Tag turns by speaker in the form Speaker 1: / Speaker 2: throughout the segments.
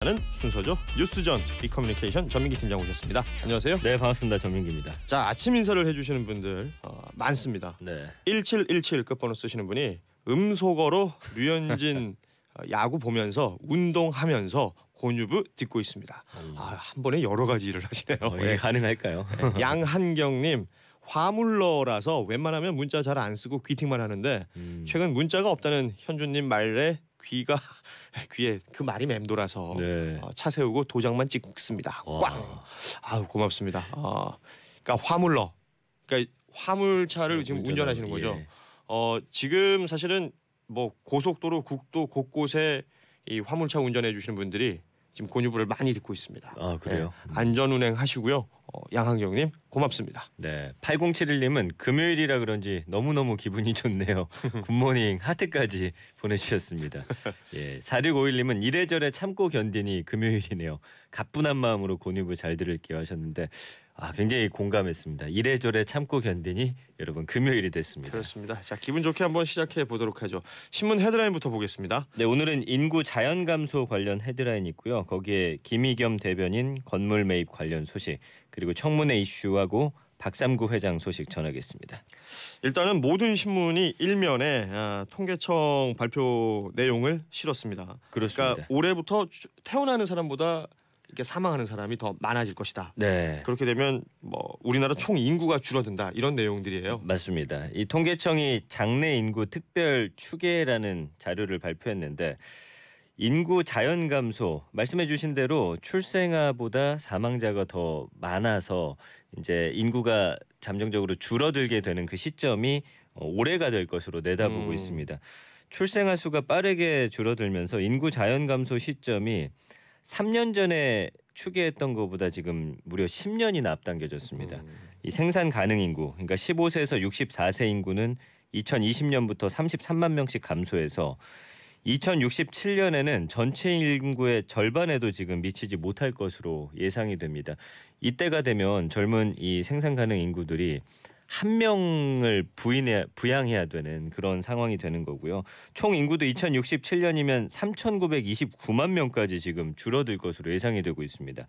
Speaker 1: 하는 순서죠. 뉴스전 빅커뮤니케이션 전민기 팀장 오셨습니다. 안녕하세요.
Speaker 2: 네, 반갑습니다. 전민기입니다.
Speaker 1: 자, 아침 인사를 해주시는 분들 많습니다.
Speaker 2: 네.
Speaker 1: 1717 끝번호 쓰시는 분이 음소거로 류현진 야구 보면서 운동하면서 곤유부 듣고 있습니다. 한 번에 여러 가지 일을 하시네요.
Speaker 2: 이게 가능할까요?
Speaker 1: 양한경님, 화물러라서 웬만하면 문자 잘 안 쓰고 귀팅만 하는데 최근 문자가 없다는 현주님 말에 귀에 그 말이 맴돌아서
Speaker 2: 네.
Speaker 1: 차 세우고 도장만 찍습니다. 꽝. 아우 고맙습니다. 그러니까 화물러, 그러니까 화물차를 지금 운전하시는 거죠.
Speaker 2: 예.
Speaker 1: 지금 사실은 뭐 고속도로, 국도 곳곳에 이 화물차 운전해 주시는 분들이 지금 곤유부를 많이 듣고 있습니다.
Speaker 2: 아, 그래요?
Speaker 1: 네, 안전 운행 하시고요. 양한경님 고맙습니다.
Speaker 2: 네. 8071님은 금요일이라 그런지 너무너무 기분이 좋네요. 굿모닝 하트까지 보내주셨습니다. 예. 4651님은 이래저래 참고 견디니 금요일이네요. 가뿐한 마음으로 곤유부 잘 들을게요 하셨는데 굉장히 공감했습니다. 이래저래 참고 견디니 여러분 금요일이 됐습니다.
Speaker 1: 그렇습니다. 자, 기분 좋게 한번 시작해 보도록 하죠. 신문 헤드라인부터 보겠습니다.
Speaker 2: 네, 오늘은 인구 자연 감소 관련 헤드라인 있고요. 거기에 김의겸 대변인 건물 매입 관련 소식, 그리고 청문회 이슈하고 박삼구 회장 소식 전하겠습니다.
Speaker 1: 일단은 모든 신문이 일면에 통계청 발표 내용을 실었습니다.
Speaker 2: 그렇습니다.
Speaker 1: 그러니까 올해부터 태어나는 사람보다 이렇게 사망하는 사람이 더 많아질 것이다.
Speaker 2: 네.
Speaker 1: 그렇게 되면 뭐 우리나라 총 인구가 줄어든다, 이런 내용들이에요.
Speaker 2: 맞습니다. 이 통계청이 장래 인구 특별 추계라는 자료를 발표했는데 인구 자연 감소, 말씀해 주신 대로 출생아보다 사망자가 더 많아서 이제 인구가 잠정적으로 줄어들게 되는 그 시점이 올해가 될 것으로 내다보고 있습니다. 출생아 수가 빠르게 줄어들면서 인구 자연 감소 시점이 3년 전에 추계했던 것보다 지금 무려 10년이나 앞당겨졌습니다. 이 생산 가능 인구, 그러니까 15세에서 64세 인구는 2020년부터 33만 명씩 감소해서 2067년에는 전체 인구의 절반에도 지금 미치지 못할 것으로 예상이 됩니다. 이때가 되면 젊은 이 생산 가능 인구들이 한 명을 부양해야 되는 그런 상황이 되는 거고요. 총 인구도 2067년이면 3,929만 명까지 지금 줄어들 것으로 예상이 되고 있습니다.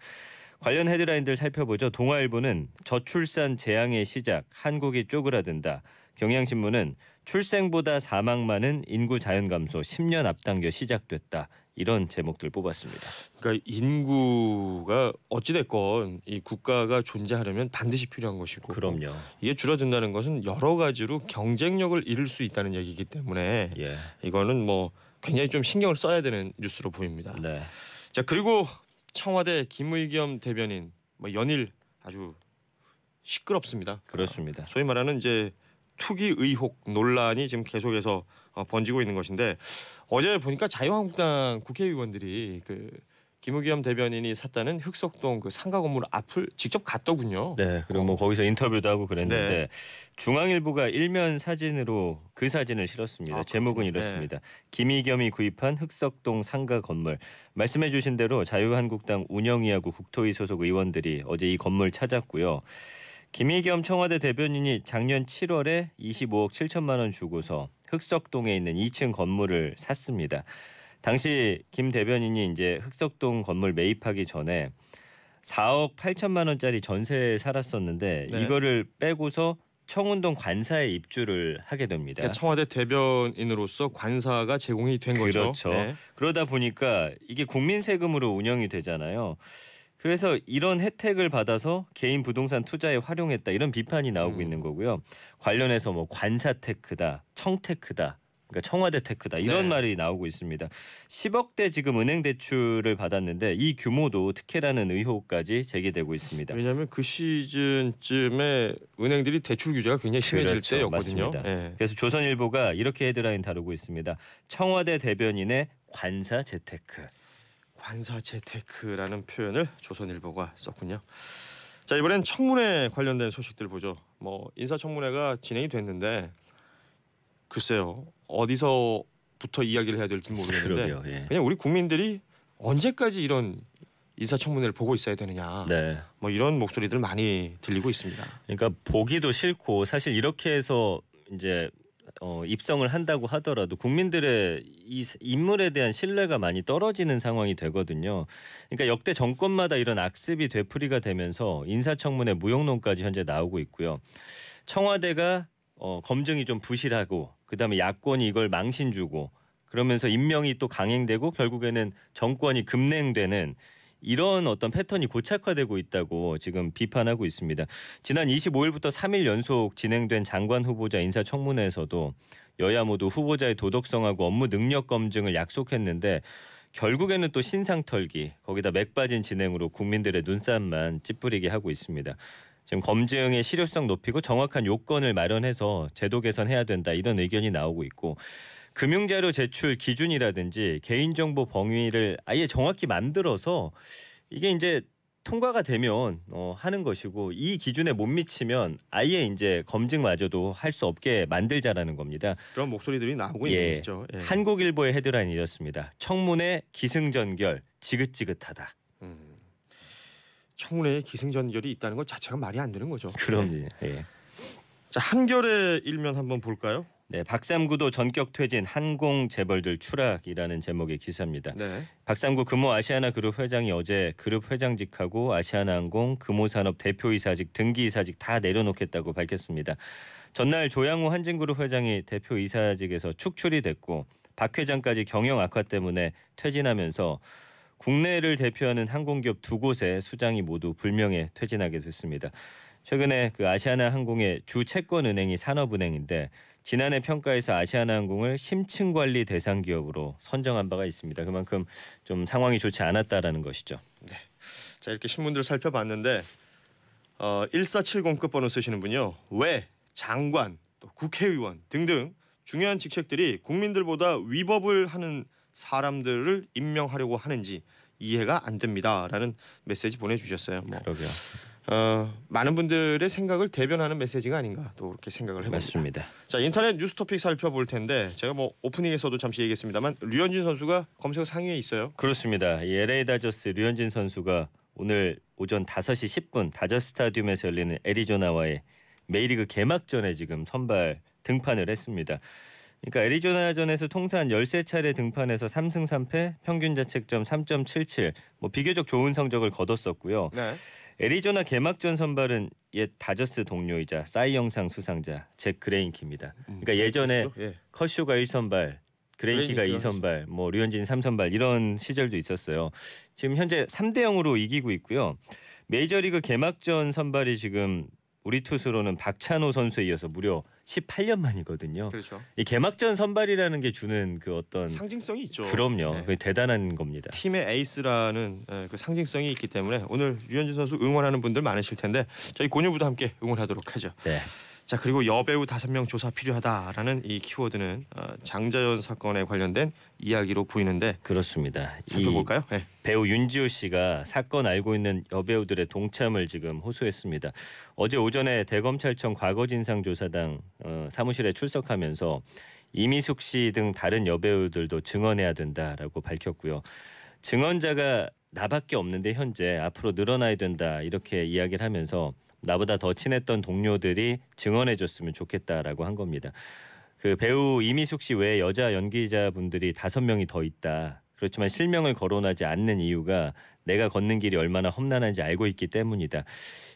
Speaker 2: 관련 헤드라인들 살펴보죠. 동아일보는 저출산 재앙의 시작, 한국이 쪼그라든다. 경향신문은 출생보다 사망 많은 인구 자연 감소 10년 앞당겨 시작됐다. 이런 제목들 뽑았습니다.
Speaker 1: 그러니까 인구가 어찌됐건 이 국가가 존재하려면 반드시 필요한 것이고,
Speaker 2: 그럼요.
Speaker 1: 이게 줄어든다는 것은 여러 가지로 경쟁력을 잃을 수 있다는 얘기이기 때문에 이거는 뭐 굉장히 좀 신경을 써야 되는 뉴스로 보입니다.
Speaker 2: 네.
Speaker 1: 자, 그리고 청와대 김의겸 대변인 연일 아주 시끄럽습니다.
Speaker 2: 그렇습니다.
Speaker 1: 소위 말하는 이제 투기 의혹 논란이 지금 계속해서 번지고 있는 것인데, 어제 보니까 자유한국당 국회의원들이 그 김의겸 대변인이 샀다는 흑석동 그 상가 건물 앞을 직접 갔더군요.
Speaker 2: 네, 그리고 뭐 거기서 인터뷰도 하고 그랬는데
Speaker 1: 네.
Speaker 2: 중앙일보가 일면 사진으로 그 사진을 실었습니다. 제목은 이렇습니다. 김의겸이 구입한 흑석동 상가 건물. 말씀해 주신 대로 자유한국당 운영위하고 국토위 소속 의원들이 어제 이 건물 찾았고요. 김의겸 청와대 대변인이 작년 7월에 25억 7천만 원 주고서 흑석동에 있는 2층 건물을 샀습니다. 당시 김 대변인이 이제 흑석동 건물 매입하기 전에 4억 8천만 원짜리 전세에 살았었는데 이거를 빼고서 청운동 관사에 입주를 하게 됩니다.
Speaker 1: 그러니까 청와대 대변인으로서 관사가 제공이 된 거죠.
Speaker 2: 그렇죠. 그러다 보니까 이게 국민 세금으로 운영이 되잖아요. 그래서 이런 혜택을 받아서 개인 부동산 투자에 활용했다, 이런 비판이 나오고 있는 거고요. 관련해서 뭐 관사 테크다, 청테크다, 그러니까 청와대 테크다, 이런 말이 나오고 있습니다. 10억대 지금 은행 대출을 받았는데 이 규모도 특혜라는 의혹까지 제기되고 있습니다.
Speaker 1: 왜냐하면 그 시즌쯤에 은행들이 대출 규제가 굉장히 심해질 때였거든요.
Speaker 2: 맞습니다. 그래서 조선일보가 이렇게 헤드라인 다루고 있습니다. 청와대 대변인의 관사 재테크.
Speaker 1: 관사 재테크라는 표현을 조선일보가 썼군요. 자, 이번엔 청문회 관련된 소식들 보죠. 뭐 인사청문회가 진행이 됐는데 글쎄요, 어디서부터 이야기를 해야 될지 모르겠는데
Speaker 2: 그러게요.
Speaker 1: 그냥 우리 국민들이 언제까지 이런 인사청문회를 보고 있어야 되느냐, 뭐 이런 목소리들 많이 들리고 있습니다.
Speaker 2: 그러니까 보기도 싫고, 사실 이렇게 해서 이제 입성을 한다고 하더라도 국민들의 이 인물에 대한 신뢰가 많이 떨어지는 상황이 되거든요. 그러니까 역대 정권마다 이런 악습이 되풀이가 되면서 인사청문회 무용론까지 현재 나오고 있고요. 청와대가 검증이 좀 부실하고 그다음에 야권이 이걸 망신 주고 그러면서 임명이 또 강행되고 결국에는 정권이 급냉되는 이런 어떤 패턴이 고착화되고 있다고 지금 비판하고 있습니다. 지난 25일부터 3일 연속 진행된 장관 후보자 인사청문회에서도 여야 모두 후보자의 도덕성하고 업무 능력 검증을 약속했는데 결국에는 또 신상 털기 거기다 맥 빠진 진행으로 국민들의 눈살만 찌푸리게 하고 있습니다. 지금 검증의 실효성 높이고 정확한 요건을 마련해서 제도 개선해야 된다 이런 의견이 나오고 있고 금융자료 제출 기준이라든지 개인정보 범위를 아예 정확히 만들어서 이게 이제 통과가 되면 하는 것이고 이 기준에 못 미치면 아예 이제 검증마저도 할 수 없게 만들자라는 겁니다.
Speaker 1: 그런 목소리들이 나오고 있는 것이죠. 예.
Speaker 2: 한국일보의 헤드라인이 이렇습니다. 청문회 기승전결 지긋지긋하다.
Speaker 1: 청문회에 기승전결이 있다는 것 자체가 말이 안 되는 거죠.
Speaker 2: 그럼요. 예.
Speaker 1: 자, 한겨레 일면 한번 볼까요?
Speaker 2: 네, 박삼구도 전격 퇴진 항공 재벌들 추락이라는 제목의 기사입니다.
Speaker 1: 네.
Speaker 2: 박삼구 금호 아시아나그룹 회장이 어제 그룹 회장직하고 아시아나항공 금호산업 대표이사직 등기이사직 다 내려놓겠다고 밝혔습니다. 전날 조양호 한진그룹 회장이 대표이사직에서 축출이 됐고 박 회장까지 경영 악화 때문에 퇴진하면서 국내를 대표하는 항공기업 두 곳의 수장이 모두 불명예 퇴진하게 됐습니다. 최근에 그 아시아나항공의 주 채권은행이 산업은행인데 지난해 평가에서 아시아나항공을 심층관리 대상 기업으로 선정한 바가 있습니다. 그만큼 좀 상황이 좋지 않았다라는 것이죠.
Speaker 1: 네. 자, 이렇게 신문들 살펴봤는데 1470 끝번호 쓰시는 분요. 왜 장관, 또 국회의원 등등 중요한 직책들이 국민들보다 위법을 하는 사람들을 임명하려고 하는지 이해가 안 됩니다라는 메시지 보내주셨어요.
Speaker 2: 그러게요.
Speaker 1: 많은 분들의 생각을 대변하는 메시지가 아닌가 또 그렇게 생각을 해봅니다.
Speaker 2: 맞습니다.
Speaker 1: 자, 인터넷 뉴스 토픽 살펴볼 텐데 제가 뭐 오프닝에서도 잠시 얘기했습니다만 류현진 선수가 검색 상위에 있어요.
Speaker 2: 그렇습니다. 이 LA 다저스 류현진 선수가 오늘 오전 5시 10분 다저스 스타디움에서 열리는 애리조나와의 메이리그 개막전에 지금 선발 등판을 했습니다. 그러니까 애리조나전에서 통산 13차례 등판해서 3승 3패, 평균 자책점 3.77, 뭐 비교적 좋은 성적을 거뒀었고요.
Speaker 1: 네.
Speaker 2: 애리조나 개막전 선발은 옛 다저스 동료이자 사이 영상 수상자 잭 그레인키입니다. 그러니까 예전에
Speaker 1: 예.
Speaker 2: 커쇼가 1선발, 그레인키가
Speaker 1: 그레인키
Speaker 2: 2선발, 뭐 류현진 3선발 이런 시절도 있었어요. 지금 현재 3대 0으로 이기고 있고요. 메이저리그 개막전 선발이 지금 우리 투수로는 박찬호 선수에 이어서 무려 18년 만이거든요.
Speaker 1: 그렇죠.
Speaker 2: 이 개막전 선발이라는 게 주는 그 어떤
Speaker 1: 상징성이 있죠.
Speaker 2: 그럼요.
Speaker 1: 네.
Speaker 2: 그게 대단한 겁니다.
Speaker 1: 팀의 에이스라는 그 상징성이 있기 때문에 오늘 류현진 선수 응원하는 분들 많으실 텐데 저희 고뉴부도 함께 응원하도록 하죠.
Speaker 2: 네.
Speaker 1: 자, 그리고 여배우 5명 조사 필요하다라는 이 키워드는 장자연 사건에 관련된 이야기로 보이는데
Speaker 2: 그렇습니다.
Speaker 1: 살펴볼까요? 네.
Speaker 2: 배우 윤지호 씨가 사건 알고 있는 여배우들의 동참을 지금 호소했습니다. 어제 오전에 대검찰청 과거진상조사당 사무실에 출석하면서 이미숙 씨 등 다른 여배우들도 증언해야 된다라고 밝혔고요. 증언자가 나밖에 없는데 현재 앞으로 늘어나야 된다 이렇게 이야기를 하면서 나보다 더 친했던 동료들이 증언해줬으면 좋겠다라고 한 겁니다. 그 배우 이미숙 씨 외에 여자 연기자분들이 5명이 더 있다. 그렇지만 실명을 거론하지 않는 이유가 내가 걷는 길이 얼마나 험난한지 알고 있기 때문이다.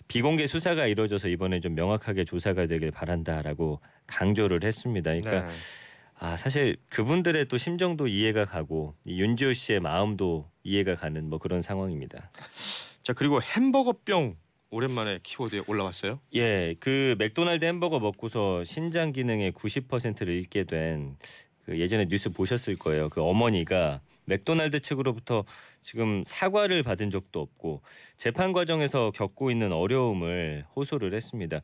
Speaker 2: 비공개 수사가 이루어져서 이번에 좀 명확하게 조사가 되길 바란다라고 강조를 했습니다. 그러니까
Speaker 1: 네.
Speaker 2: 사실 그분들의 또 심정도 이해가 가고 이 윤지호 씨의 마음도 이해가 가는 뭐 그런 상황입니다.
Speaker 1: 자, 그리고 햄버거병 오랜만에 키워드에 올라왔어요.
Speaker 2: 예, 그 맥도날드 햄버거 먹고서 신장 기능의 90%를 잃게 된 그 예전에 뉴스 보셨을 거예요. 그 어머니가 맥도날드 측으로부터 지금 사과를 받은 적도 없고 재판 과정에서 겪고 있는 어려움을 호소를 했습니다.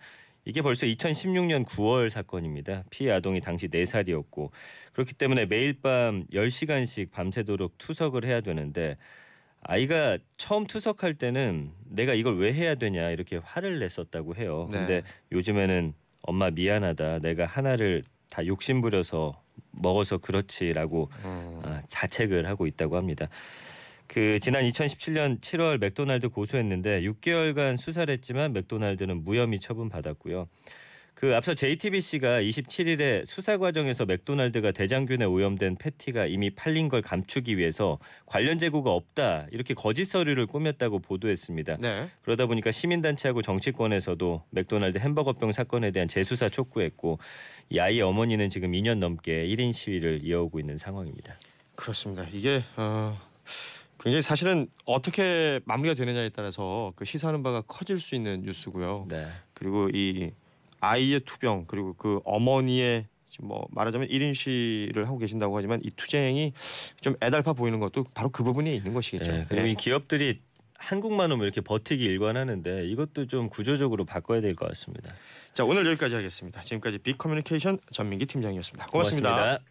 Speaker 2: 이게 벌써 2016년 9월 사건입니다. 피해 아동이 당시 4살이었고 그렇기 때문에 매일 밤 10시간씩 밤새도록 투석을 해야 되는데 아이가 처음 투석할 때는 내가 이걸 왜 해야 되냐 이렇게 화를 냈었다고 해요. 근데 요즘에는 엄마 미안하다. 내가 하나를 다 욕심부려서 먹어서 그렇지라고 자책을 하고 있다고 합니다. 그 지난 2017년 7월 맥도날드 고소했는데 6개월간 수사를 했지만 맥도날드는 무혐의 처분받았고요. 그 앞서 JTBC가 27일에 수사 과정에서 맥도날드가 대장균에 오염된 패티가 이미 팔린 걸 감추기 위해서 관련 재고가 없다 이렇게 거짓 서류를 꾸몄다고 보도했습니다.
Speaker 1: 네.
Speaker 2: 그러다 보니까 시민단체하고 정치권에서도 맥도날드 햄버거병 사건에 대한 재수사 촉구했고 이 아이의 어머니는 지금 2년 넘게 1인 시위를 이어오고 있는 상황입니다.
Speaker 1: 그렇습니다. 이게 굉장히 사실은 어떻게 마무리가 되느냐에 따라서 그 시사하는 바가 커질 수 있는 뉴스고요.
Speaker 2: 네.
Speaker 1: 그리고 이 아이의 투병 그리고 그 어머니의 지금 뭐 말하자면 1인 시위를 하고 계신다고 하지만 이 투쟁이 좀 애달파 보이는 것도 바로 그 부분에 있는 것이겠죠.
Speaker 2: 네, 그리고
Speaker 1: 네.
Speaker 2: 이 기업들이 한국만 오면 이렇게 버티기 일관하는데 이것도 좀 구조적으로 바꿔야 될 것 같습니다.
Speaker 1: 자, 오늘 여기까지 하겠습니다. 지금까지 빅커뮤니케이션 전민기 팀장이었습니다. 고맙습니다.
Speaker 2: 고맙습니다.